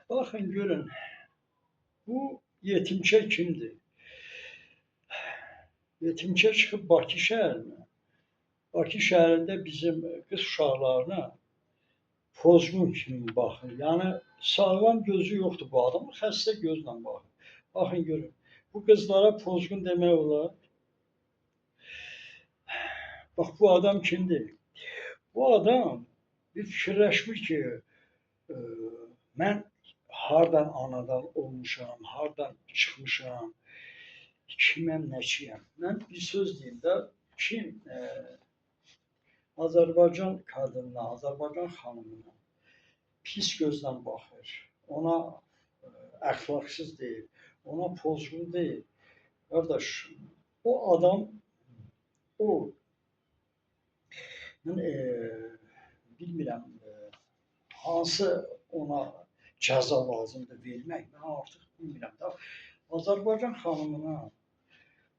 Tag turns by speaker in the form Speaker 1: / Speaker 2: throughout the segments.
Speaker 1: Bakın görün, bu yetimçe kimdir? Yetimçe çıxıb Bakı şəhərinə. Bakı şəhərində bizim qız uşaqlarına pozğun kimi baxır. Yəni sağlam gözü yoxdur bu adamın, xəstə gözlə baxır. Baxın görün, bu qızlara pozğun demək olar. Bax bu adam kimdir? Bu adam bir fikirləşmir ki, e, mən hardan anadan olmuşam, hardan çıxmışam, kiməm, nəçiyəm. Mən bir söz deyim də, kim Azərbaycan qadınına, Azərbaycan xanımına pis gözlə baxır, ona əxlaqsız deyil, ona pozğun deyil. Qardaş, o adam, o mən bilmirəm hansı ona cəza lazımdır vermək. Mən artıq bilmirəm də. Azərbaycan xanımına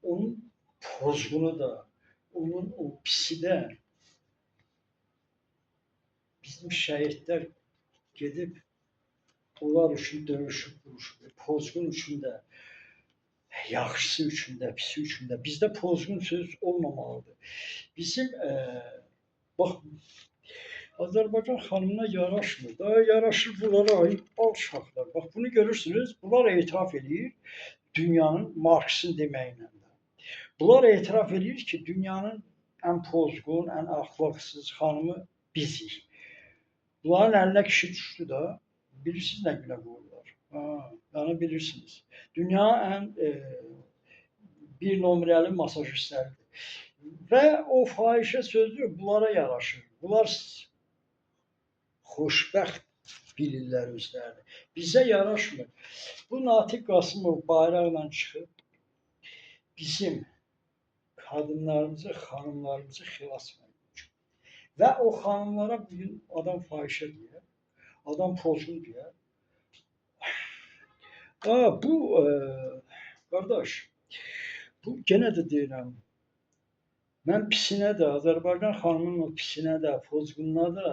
Speaker 1: onun pozğunu da, onun o pisi də bizim şəhidlər gedib onlar üçün döyüşüb, vuruşub. Pozğun üçün də, yaxşısı üçün də, pisi üçün də. Bizdə pozğun söz olmamalıdır. Bizim bax Azərbaycan xanımına yaraşmır da, yaraşır bunlara ait bal uşaqlar. Bax bunu görürsünüz, bunlar etiraf edir dünyanın Marksın deməyinə də. Bunlar etiraf edir ki, dünyanın ən pozğun, ən əxlaqsız xanımı bizik. Bunların əlinə kişi düşdü də, bilirsiniz nə günə qoyurlar. Yəni bilirsiniz. Dünyanın ən bir nömrəli masajistləridir. Və o fahişə sözü bunlara yaraşır. Bunlar xoşbəxt bilirlər özlərini. Bizə yaraşmır. Bu Natiq Qasımov bayraqla çıxıb bizim qadınlarımızı, xanımlarımızı xilas etmək. Və o xanımlara bugün adam fahişə deyər, adam pozğun deyər. Bu qardaş, bu yenə də deyirəm, mən pisinə də, Azərbaycan xanımının o pisinə də, pozğununa da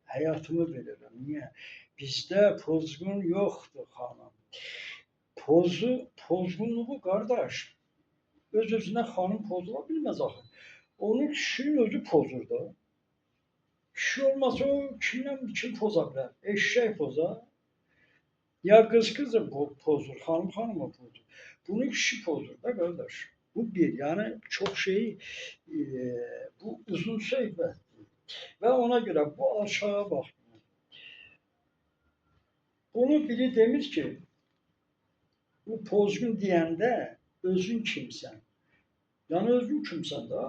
Speaker 1: həyatımı verirəm. Niyə? Bizdə pozğun yoxdur xanım. Pozğunluğu qardaş, öz-özünə xanım pozula bilməz axı. Onun kişinin özü pozur da. Kişi olmasa o kim poza bilər? Eşşək pozar. Ya qız pozur, xanım pozur. Bunu kişi pozur da qardaş. Bu bir, yəni çox şeyi, bu uzun söhbətdir. Və ona görə bu alçağa baxmır. Bunu biri demir ki, bu pozğun deyəndə özün kimsən? Yəni özün kimsən də?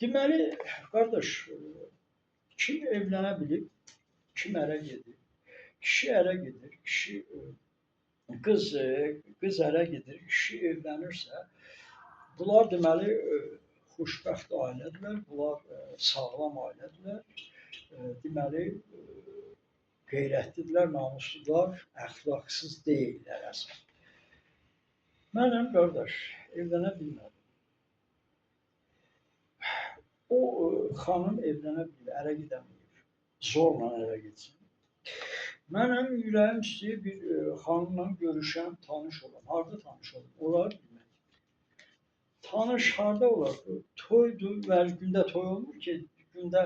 Speaker 1: Deməli, qardaş, kim evlənə bilib, kim ərə gedir? Kişi ərə gedir, qız ərə gedir, kişi evlənirsə, bunlar deməli xoşbəxt ailədirlər, bunlar sağlam ailədirlər, deməli qeyrətlidirlər, namusludirlər, əxlaqsız deyillər əslən. Mənəm qardaş, evlənə bilmədim. O xanım evlənə bilir, ərə gedəməyir, zorla ərə getsin. Mənim ürəyim istəyir bir xanımla görüşəm, tanış olam. Harda tanış olam? Olar bilmək. Tanış harda olar? Toydur, gündə toy olmur ki, gündə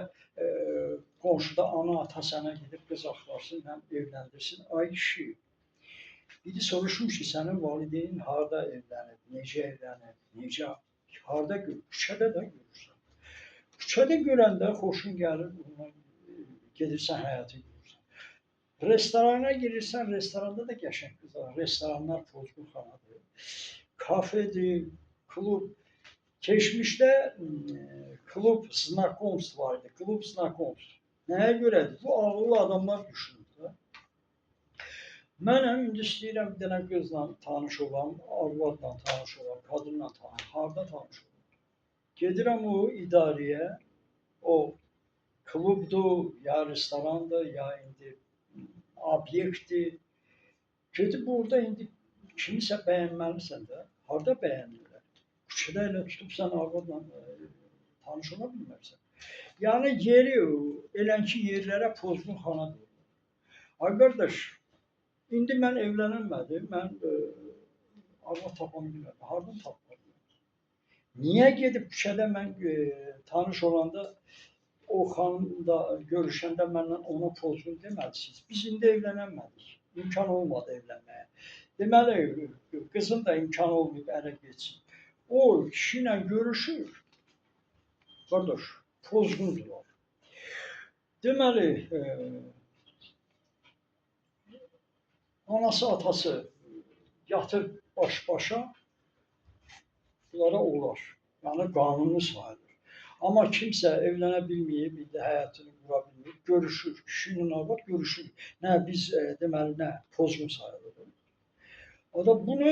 Speaker 1: qonşuda ana, ata sənə gedib qız axtarsın, həm evləndirsin. Ay kişi, biri soruşmuş ki, sənin valideynin harda evlənib, necə evlənib, necə, harda görür? Küçədə də görürsən. Küçədə görəndə xoşun gəlir, gedirsən həyatı görürsən. Restorana girirsən, restoranda da qəşəng qızlar, restoranlar pozğun xanadır. Kafedir, klub. Keçmişdə klub Znakomst var idi, klub Znakomst. Nəyə görədir? Bu ağıllı adamlar düşünür. Mənəm indi istəyirəm bir dənə qızla tanış olam, arvadla tanış olam, qadınla tanış olam. Harda tanış olam? Gedirəm o idarəyə, o klubdur, ya restorandır, ya indi obyektdir. Gedib orada indi kimisə bəyənməlisən də. Harda bəyənirlər? Küçədə elə tutub sən arvadla tanış ola bilmərsən. Yəni yeri, elənki yerlərə pozğun xana deyirlər. Ay qardaş, İndi mən evlənmədim, mən arvad tapa bilmirəm. Hardan tapmalıyım? Niyə gedib küçədə mən tanış olanda o xanımla görüşəndə məndən ona pozğun deməlisiniz. Biz indi evlənmədik. İmkan olmadı evlənməyə. Deməli, qızın da imkanı olmayıb ərə getsin. O kişi ilə görüşür. Qardaş, pozğundular. Deməli, anası, atası yatır baş-başa, bunlara olar. Yəni qanuni sayılır. Amma kimsə evlənə bilməyib, indi həyatını qura bilməyib, görüşür, kişi ilə arvad görüşür. Nə biz deməli nə pozğun sayılır. O da bunu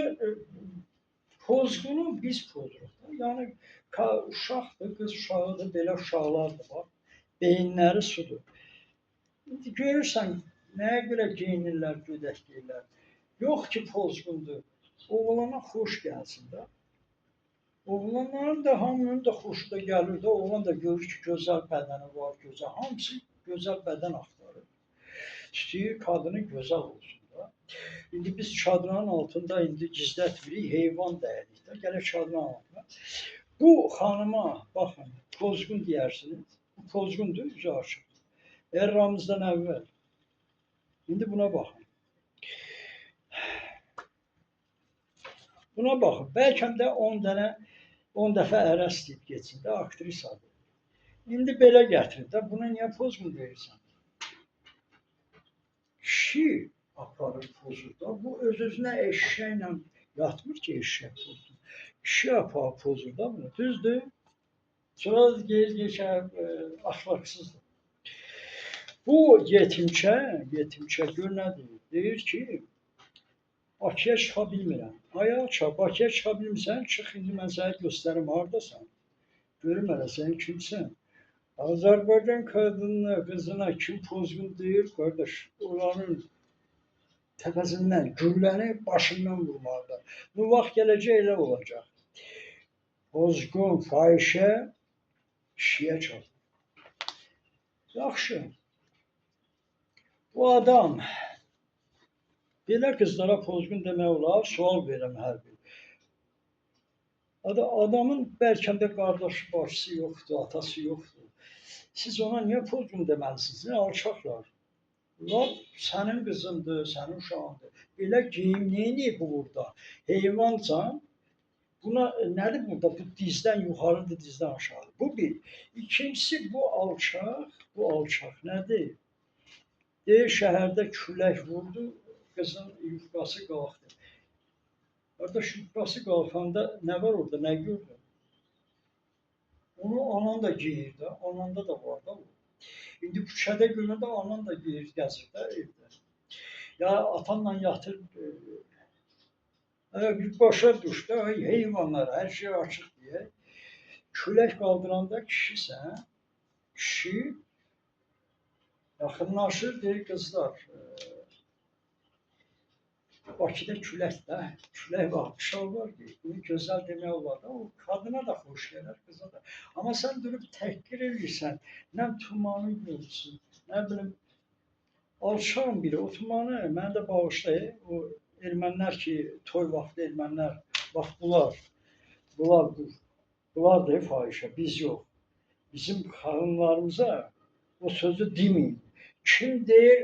Speaker 1: pozğunu biz pozuruq. Yəni uşaqdır, qız uşağıdır, belə uşaqlar da var. Beyinləri sudur. İndi görürsən nəyə görə geyinirlər, gödək deyirlər. Yox ki, pozğundur. Oğlana xoş gəlsin də. Oğlanların da hamının da xoşu da gəlir də. Oğlan da görür ki, gözəl bədəni var, gözəl. Hamısı gözəl bədən axtarır. İstəyir qadını gözəl olsun da. İndi biz çadırın altında indi gizlətmirik, heyvan dəyirik də. Gələk çadırın altına. Bu xanıma baxın, pozğun deyirsiniz. Bu pozğundur, üzü açıq. Eramızdan əvvəl. İndi buna baxın. Buna baxın. Bəlkə də 10 dəfə ərə istəyib geçsin də, aktrisadır. İndi belə gətirir də, buna niyə pozğun deyirsən? Kişi aparır pozur da, bu öz-özünə eşşəklə yatmır ki, eşşək pozsun. Kişi aparır pozur da bunu, düzdür? Sonra geyir-geçər, axlaqsızdır. Bu yetimçə gör nə deyir? Deyir ki, Bakıya çıxa bilmirəm. Ay aça, Bakıya çıxa bilmirsən, çıx, indi mən sənə göstərim, haradasan? Görüm hələ sən kimsən? Azərbaycan qadınına, qızına kim pozğun deyir, qardaş, onların təpəsindən gülləni başından vurmalıdır. Bu vaxt gələcək elə olacaq. Pozğun, fahişə kişiyə çatır. Yaxşı. Bu adam belə qızlara pozğun demək olar, sual verirəm hər bir. Adamın bəlkə də qardaşı, bacısı yoxdur, atası yoxdur. Siz ona niyə pozğun deməlisiniz? Nə alçaqlar? Bunlar sənin qızındır, sənin uşağındır. Belə geyim neyini bu burada? Heyvancan. Buna nədir burada? Bu dizdən yuxarıdır, dizdən aşağıdır. Bu bir. İkincisi bu alçaq nədir? Deyir şəhərdə külək vurdu, qızın yufqası qalxdı. Qardaş, yufqası qalxanda nə var orada, nə gördün? Onu anan da geyir də, ananda da var da o. İndi küçədə görəndə anan da geyir, gəzir də evdə. Ya atanla yatır, bir başa düşdü, heyvanlar, hər şey açıq deyə. Külək qaldıranda kişisən, kişi yaxınlaşır, deyir qızlar, Bakıda küləkdə, külək var, şal var ki, bunu gözəl demək olar da, o qadına da xoş gələr, qıza da. Amma sən durub təhqir edirsən, nə tumanı görürsün, nə bilim, alçağın biri, o tumanı mənə də bağışlayır, o ermənilər ki, toy vaxtı ermənilər, bax bunlar deyir fahişə, biz yox. Bizim xanımlarımıza o sözü deməyin. Kim deyir,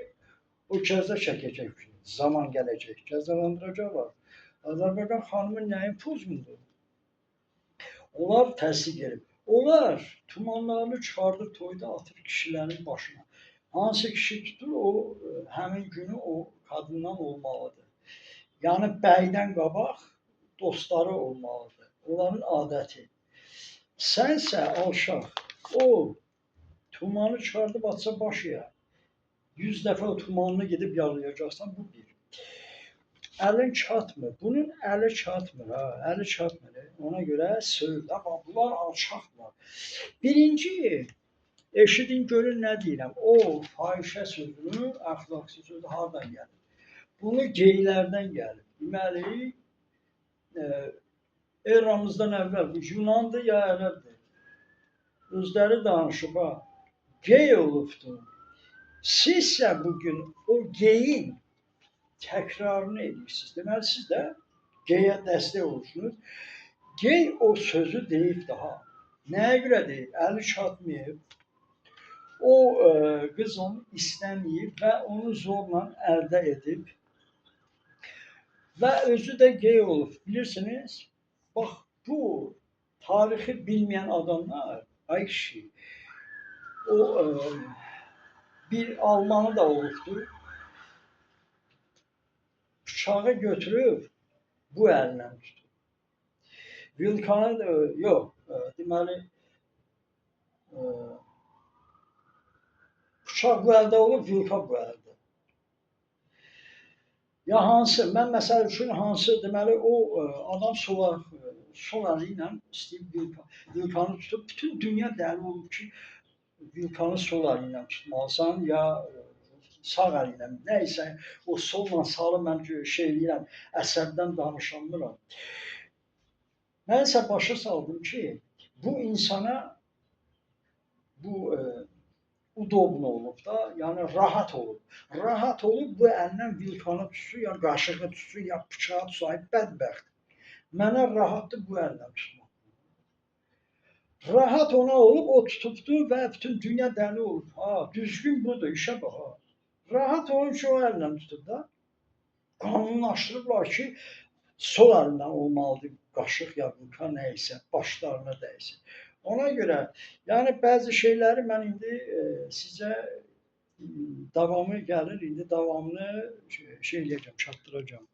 Speaker 1: o cəza çəkəcək, zaman gələcək, cəzalandıracaqlar. Azərbaycan xanımı nəyin pozğundur? Onlar təsdiq edib. Onlar tumanlarını çıxardır, toyda atır kişilərin başına. Hansı kişi tutur, o həmin günü o qadından olmalıdır. Yəni bəydən qabaq dostları olmalıdır. Onların adəti. Sənsə alçaq, o tumanı çıxardıb atsa başıya. 100 dəfə o tumanını gedib yalayacaqsan, bu bir. Əlin çatmır. Bunun əli çatmır, ha, əli çatmır. Ona görə söz. Amma bunlar alçaqlar. Birinci, eşidin görün nə deyirəm. O fahişə sözünü, əxlaqsız sözü hardan gəlir? Bunu geylərdən gəlir. Deməli, eramızdan əvvəl bu Yunandır ya ərəbdir. Özləri danışıb, ha, gey olubdur. Sizsə bugün o geyin təkrarını edirsiniz. Deməli siz də geyə dəstək olursunuz. Gey o sözü deyib daha. Nəyə görə deyib? Əli çatmayıb. O qız onu istəməyib və onu zorla əldə edib. Və özü də gey olub. Bilirsiniz, bax bu tarixi bilməyən adamlar, ay kişi, o bir Almanı da olubdur. Bıçağı götürüb bu əllə tutub. Vilkanı da yox, deməli bıçaq bu əldə olub, vilka bu əldə. Ya hansı, mən məsəl üçün hansı, deməli o adam sol əli ilə istəyib vilkanı tutub, bütün dünya dəli olub ki, vilkanı sol əli ilə tutmalısan, ya sağ əli ilə, nəysə, o solla salı mən şey eləyirəm, əsəbdən danışamıram. Mən isə başa saldım ki, bu insana, bu udobno olub da, yəni rahat olub. Rahat olub bu əllə vilkanı tutsun, ya qaşığı tutsun, ya bıçağı tutsun, ay bədbəxt. Mənə rahatdır bu əllə tutmaq. Rahat ona olub, o tutubdu və bütün dünya dəli olub. Ha, düzgün budur, işə bax ha. Rahat onun üçün o əllə tutub da. Qanunlaşdırıblar ki, sol əlindən olmalıdır qaşıq ya vilka nəysə, başlarına dəysin. Ona görə, yəni bəzi şeyləri mən indi sizə davamı gəlir, indi davamını şey eləyəcəm, çatdıracağam.